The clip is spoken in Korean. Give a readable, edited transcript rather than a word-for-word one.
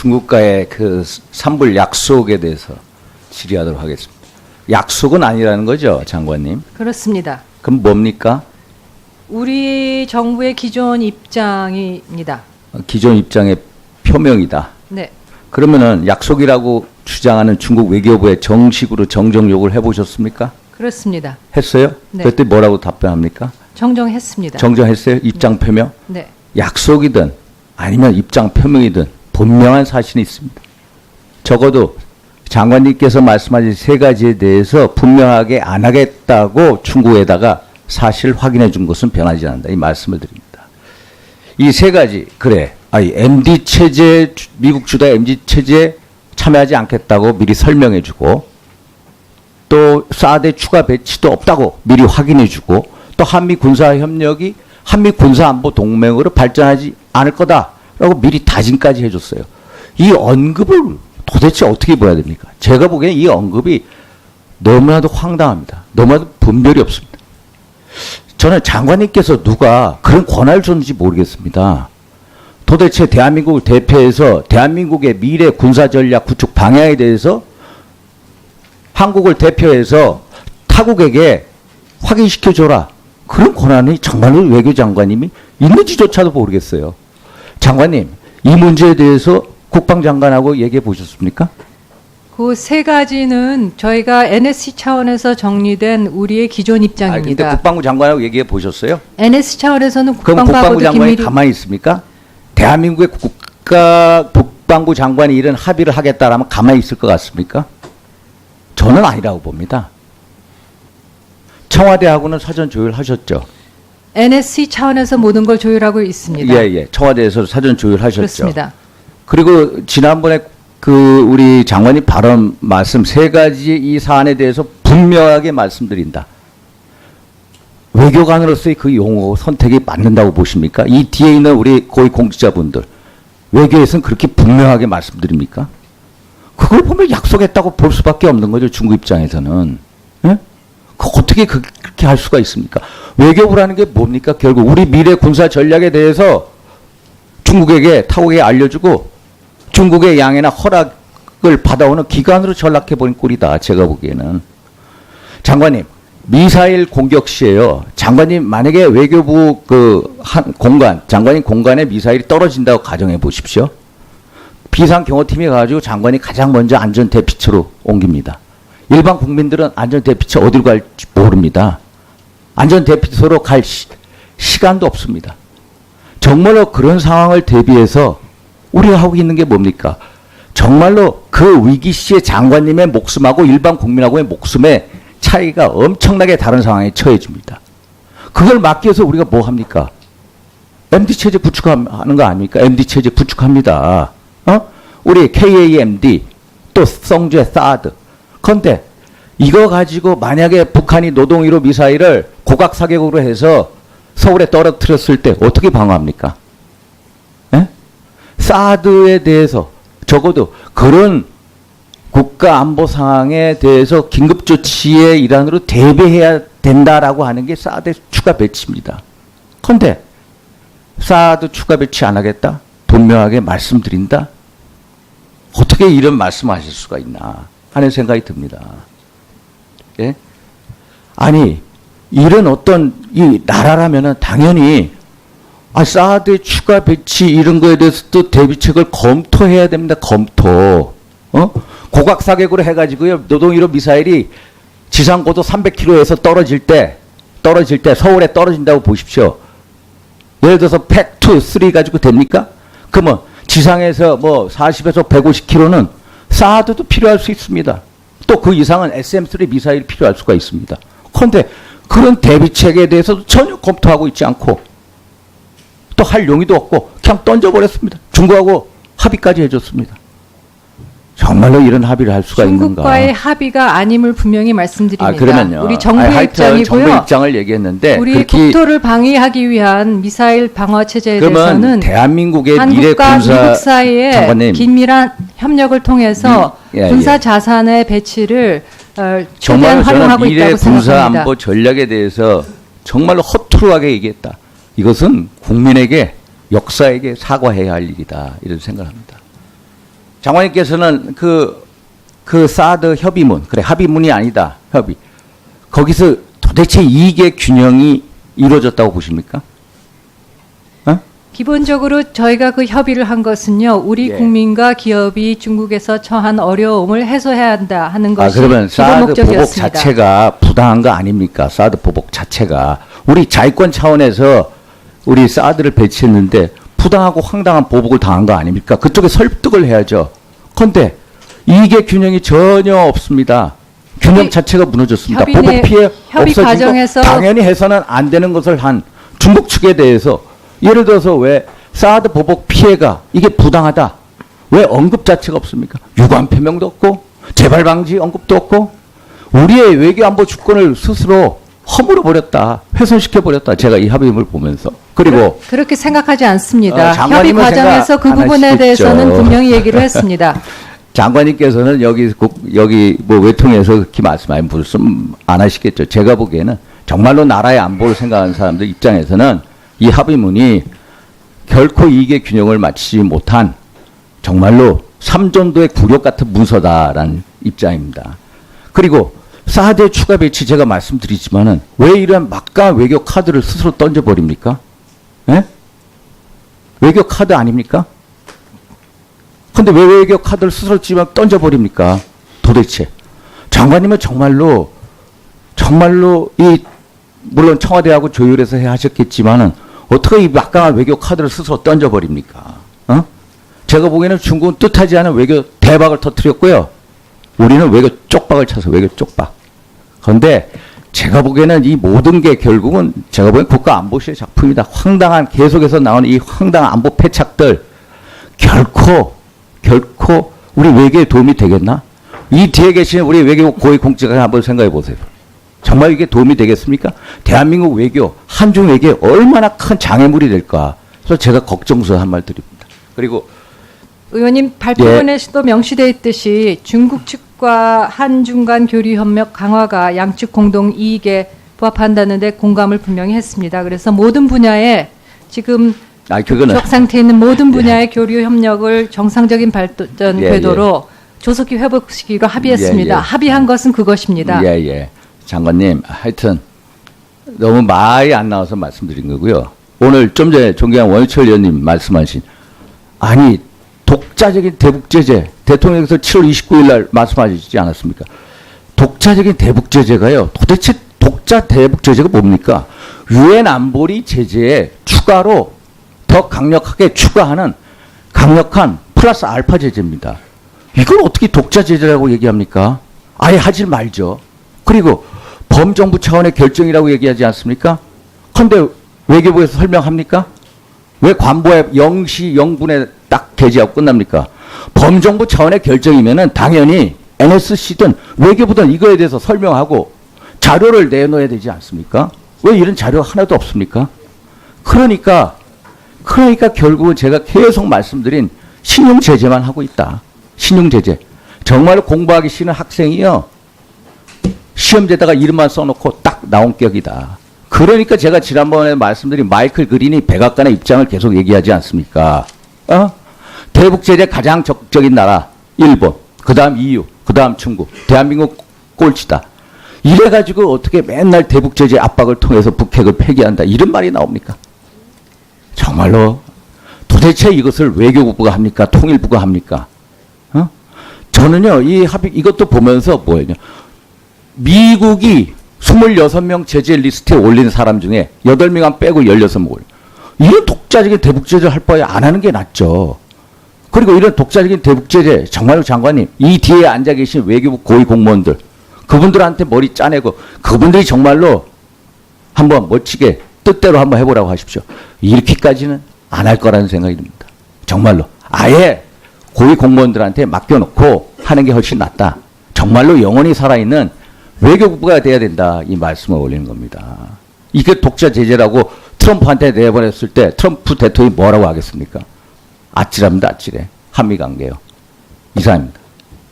중국과의 그 삼불 약속에 대해서 질의하도록 하겠습니다. 약속은 아니라는 거죠, 장관님? 그렇습니다. 그럼 뭡니까? 우리 정부의 기존 입장입니다. 기존 입장의 표명이다. 네. 그러면은 약속이라고 주장하는 중국 외교부에 정식으로 정정 요구를 해보셨습니까? 그렇습니다. 했어요? 네. 그때 뭐라고 답변합니까? 정정했습니다. 정정했어요? 입장 표명? 네. 약속이든 아니면 입장 표명이든 분명한 사실이 있습니다. 적어도 장관님께서 말씀하신 세 가지에 대해서 분명하게 안 하겠다고 중국에다가 사실 확인해 준 것은 변하지 않는다. 이 말씀을 드립니다. 이 세 가지, 그래. MD 체제, 미국 주도 MD 체제에 참여하지 않겠다고 미리 설명해 주고, 또 사드 추가 배치도 없다고 미리 확인해 주고, 또 한미 군사 협력이 한미 군사 안보 동맹으로 발전하지 않을 거다라고 미리 다짐까지 해줬어요. 이 언급을 도대체 어떻게 봐야 됩니까? 제가 보기엔 이 언급이 너무나도 황당합니다. 너무나도 분별이 없습니다. 저는 장관님께서 누가 그런 권한을 줬는지 모르겠습니다. 도대체 대한민국을 대표해서 대한민국의 미래 군사전략 구축 방향에 대해서 한국을 대표해서 타국에게 확인시켜줘라. 그런 권한이 정말로 외교장관님이 있는지조차도 모르겠어요. 장관님, 이 문제에 대해서 국방장관하고 얘기해 보셨습니까? 그 세 가지는 저희가 NSC 차원에서 정리된 우리의 기존 근데 입장입니다. 국방부 장관하고 얘기해 보셨어요? NSC 차원에서는 그럼 국방부 국방부하고도 장관이 긴밀히 가만히 있습니까? 대한민국의 국방부 장관이 이런 합의를 하겠다라면 가만히 있을 것 같습니까? 저는 아니라고 봅니다. 청와대하고는 사전 조율하셨죠? NSC 차원에서 모든 걸 조율하고 있습니다. 예. 청와대에서 사전 조율하셨죠? 그렇습니다. 그리고 지난번에 그 우리 장관님 발언 말씀 세 가지 이 사안에 대해서 분명하게 말씀드린다. 외교관으로서의 그 용어 선택이 맞는다고 보십니까? 이 뒤에 있는 우리 고위 공직자분들 외교에서는 그렇게 분명하게 말씀드립니까? 그걸 보면 약속했다고 볼 수밖에 없는 거죠. 중국 입장에서는. 예? 어떻게 그렇게 할 수가 있습니까? 외교부라는 게 뭡니까? 결국 우리 미래 군사 전략에 대해서 중국에게 타국에게 알려주고 중국의 양해나 허락을 받아오는 기관으로 전락해버린 꼴이다. 제가 보기에는. 장관님, 미사일 공격 시에요. 장관님 만약에 외교부 장관님 공간에 미사일이 떨어진다고 가정해 보십시오. 비상경호팀이 가지고 장관이 가장 먼저 안전대피처로 옮깁니다. 일반 국민들은 안전대피처 어디로 갈지 모릅니다. 안전대피소로 갈 시간도 없습니다. 정말로 그런 상황을 대비해서 우리가 하고 있는 게 뭡니까? 정말로 그 위기 시에 장관님의 목숨하고 일반 국민하고의 목숨의 차이가 엄청나게 다른 상황에 처해집니다. 그걸 막기 위해서 우리가 뭐 합니까? MD체제 구축하는 거 아닙니까? MD체제 구축합니다. 우리 KAMD, 또 성주의 사드. 그런데 이거 가지고 만약에 북한이 노동 1호 미사일을 고각 사격으로 해서 서울에 떨어뜨렸을 때 어떻게 방어합니까? 예? 사드에 대해서 적어도 그런 국가 안보 상황에 대해서 긴급 조치의 일환으로 대비해야 된다라고 하는 게 사드 추가 배치입니다. 그런데 사드 추가 배치 안 하겠다? 분명하게 말씀드린다? 어떻게 이런 말씀하실 수가 있나 하는 생각이 듭니다. 예? 아니 이런 어떤 이 나라라면은 당연히 사드 추가 배치 이런 거에 대해서도 대비책을 검토해야 됩니다. 검토. 고각 사격으로 해가지고요. 노동 1호 미사일이 지상 고도 300km에서 떨어질 때 서울에 떨어진다고 보십시오. 예를 들어서 팩2, 3 가지고 됩니까? 그러면 지상에서 뭐 40에서 150km는 사드도 필요할 수 있습니다. 또 그 이상은 SM3 미사일이 필요할 수가 있습니다. 그런데 그런 대비책에 대해서도 전혀 검토하고 있지 않고 또 할 용의도 없고 그냥 던져버렸습니다. 중국하고 합의까지 해줬습니다. 정말로 이런 합의를 할 수가 있는가? 중국과의 합의가 아님을 분명히 말씀드립니다. 그러면요. 우리 정부의 입장이고요. 정부 입장을 얘기했는데 우리 국토를 방위하기 위한 미사일 방어 체제에 대해서는 대한민국의 미래 한국과 군사 미국 사이의 장관님. 긴밀한 협력을 통해서 군사 자산의 배치를 최대한 정말로 활용하고 저는 미래 있다고 군사 생각합니다. 안보 전략에 대해서 정말로 허투루하게 얘기했다. 이것은 국민에게 역사에게 사과해야 할 일이다. 이런 생각을 합니다. 장관님께서는 그 사드 협의문, 그래, 합의문이 아니다, 협의. 거기서 도대체 이익의 균형이 이루어졌다고 보십니까? 어? 기본적으로 저희가 그 협의를 한 것은요, 우리 예. 국민과 기업이 중국에서 처한 어려움을 해소해야 한다 하는 것이 그러면 기본 사드 보복 목적이었습니다. 자체가 부당한 거 아닙니까? 사드 보복 자체가. 우리 자위권 차원에서 우리 사드를 배치했는데 부당하고 황당한 보복을 당한 거 아닙니까? 그쪽에 설득을 해야죠. 그런데 이익의 균형이 전혀 없습니다. 균형 협의- 자체가 무너졌습니다. 협의 보복 내- 피해 협의 없어지고 과정에서- 당연히 해서는 안 되는 것을 한 중국 측에 대해서 예를 들어서 왜 사드 보복 피해가 이게 부당하다. 왜 언급 자체가 없습니까? 유관 표명도 없고 재발 방지 언급도 없고 우리의 외교 안보 주권을 스스로 허물어 버렸다. 훼손시켜 버렸다. 제가 이 합의문을 보면서. 그리고 그렇게 생각하지 않습니다. 협의 장관님은 과정에서 생각 그 안 부분에 하시겠죠. 대해서는 분명히 얘기를 했습니다. 장관님께서는 여기 뭐 외통에서 그렇게 말씀 안 하시겠죠. 제가 보기에는 정말로 나라의 안보를 생각하는 사람들 입장에서는 이 합의문이 결코 이익의 균형을 맞추지 못한 정말로 삼전도의 굴욕 같은 문서다라는 입장입니다. 그리고 사드 추가 배치 제가 말씀드리지만은 왜 이런 막강한 외교 카드를 스스로 던져버립니까? 예? 외교 카드 아닙니까? 근데 왜 외교 카드를 스스로 집어 던져버립니까? 도대체. 장관님은 정말로 물론 청와대하고 조율해서 해 하셨겠지만은 어떻게 이 막강한 외교 카드를 스스로 던져버립니까? 어? 제가 보기에는 중국은 뜻하지 않은 외교 대박을 터뜨렸고요. 우리는 외교 쪽박을 쳐서 외교 쪽박. 그런데 제가 보기에는 이 모든 게 결국은 제가 보기엔 국가안보실의 작품이다. 황당한 계속해서 나오는 이 황당한 안보 패착들 결코 우리 외교에 도움이 되겠나? 이 뒤에 계시는 우리 외교 고위 공직자 한번 생각해 보세요. 정말 이게 도움이 되겠습니까? 대한민국 외교, 한중 외교에 얼마나 큰 장애물이 될까? 그래서 제가 걱정스러운 한 말 드립니다. 그리고 의원님 발표문에서도 명시되어 있듯이 중국 측과 한중 간 교류 협력 강화가 양측 공동 이익에 부합한다는 데 공감을 분명히 했습니다. 그래서 모든 분야에 지금 그거는 적 상태에 있는 모든 분야의 교류 협력을 정상적인 발전 예, 궤도로 조속히 회복시키기로 합의했습니다. 예. 합의한 것은 그것입니다. 예. 장관님, 하여튼 너무 말이 안 나와서 말씀드린 거고요. 오늘 좀 전에 존경한 원유철 의원님 말씀하신 아니 독자적인 대북제재 대통령께서 7월 29일 날 말씀하시지 않았습니까? 독자적인 대북제재가요. 도대체 독자 대북제재가 뭡니까? 유엔 안보리 제재에 추가로 더 강력하게 추가하는 강력한 플러스 알파 제재입니다. 이걸 어떻게 독자 제재라고 얘기합니까? 아예 하질 말죠. 그리고 범정부 차원의 결정이라고 얘기하지 않습니까? 그런데 외교부에서 설명합니까? 왜 관보에 0시 0분에 딱 게재하고 끝납니까? 범정부 차원의 결정이면은 당연히 NSC든 외교부든 이거에 대해서 설명하고 자료를 내놓아야 되지 않습니까? 왜 이런 자료가 하나도 없습니까? 그러니까 결국은 제가 계속 말씀드린 신용 제재만 하고 있다. 신용 제재. 정말로 공부하기 싫은 학생이요. 시험지에다가 이름만 써놓고 딱 나온 격이다. 그러니까 제가 지난번에 말씀드린 마이클 그린이 백악관의 입장을 계속 얘기하지 않습니까? 대북 제재 가장 적극적인 나라 일본, 그다음 EU, 그다음 중국, 대한민국 꼴찌다. 이래가지고 어떻게 맨날 대북 제재 압박을 통해서 북핵을 폐기한다 이런 말이 나옵니까? 정말로 도대체 이것을 외교부가 합니까? 통일부가 합니까? 저는요 이 합의 이것도 보면서 뭐예요? 미국이 26명 제재 리스트에 올린 사람 중에 8명만 빼고 16명 올려. 이런 독자적인 대북제재를 할 바에 안 하는 게 낫죠. 그리고 이런 독자적인 대북제재 정말로 장관님 이 뒤에 앉아 계신 외교부 고위 공무원들 그분들한테 머리 짜내고 그분들이 정말로 한번 멋지게 뜻대로 한번 해보라고 하십시오. 이렇게까지는 안 할 거라는 생각이 듭니다. 정말로 아예 고위 공무원들한테 맡겨놓고 하는 게 훨씬 낫다. 정말로 영원히 살아있는 외교부가 돼야 된다. 이 말씀을 올리는 겁니다. 이게 독자 제재라고 트럼프한테 내보냈을 때 트럼프 대통령이 뭐라고 하겠습니까? 아찔합니다. 아찔해. 한미 관계요. 이상입니다.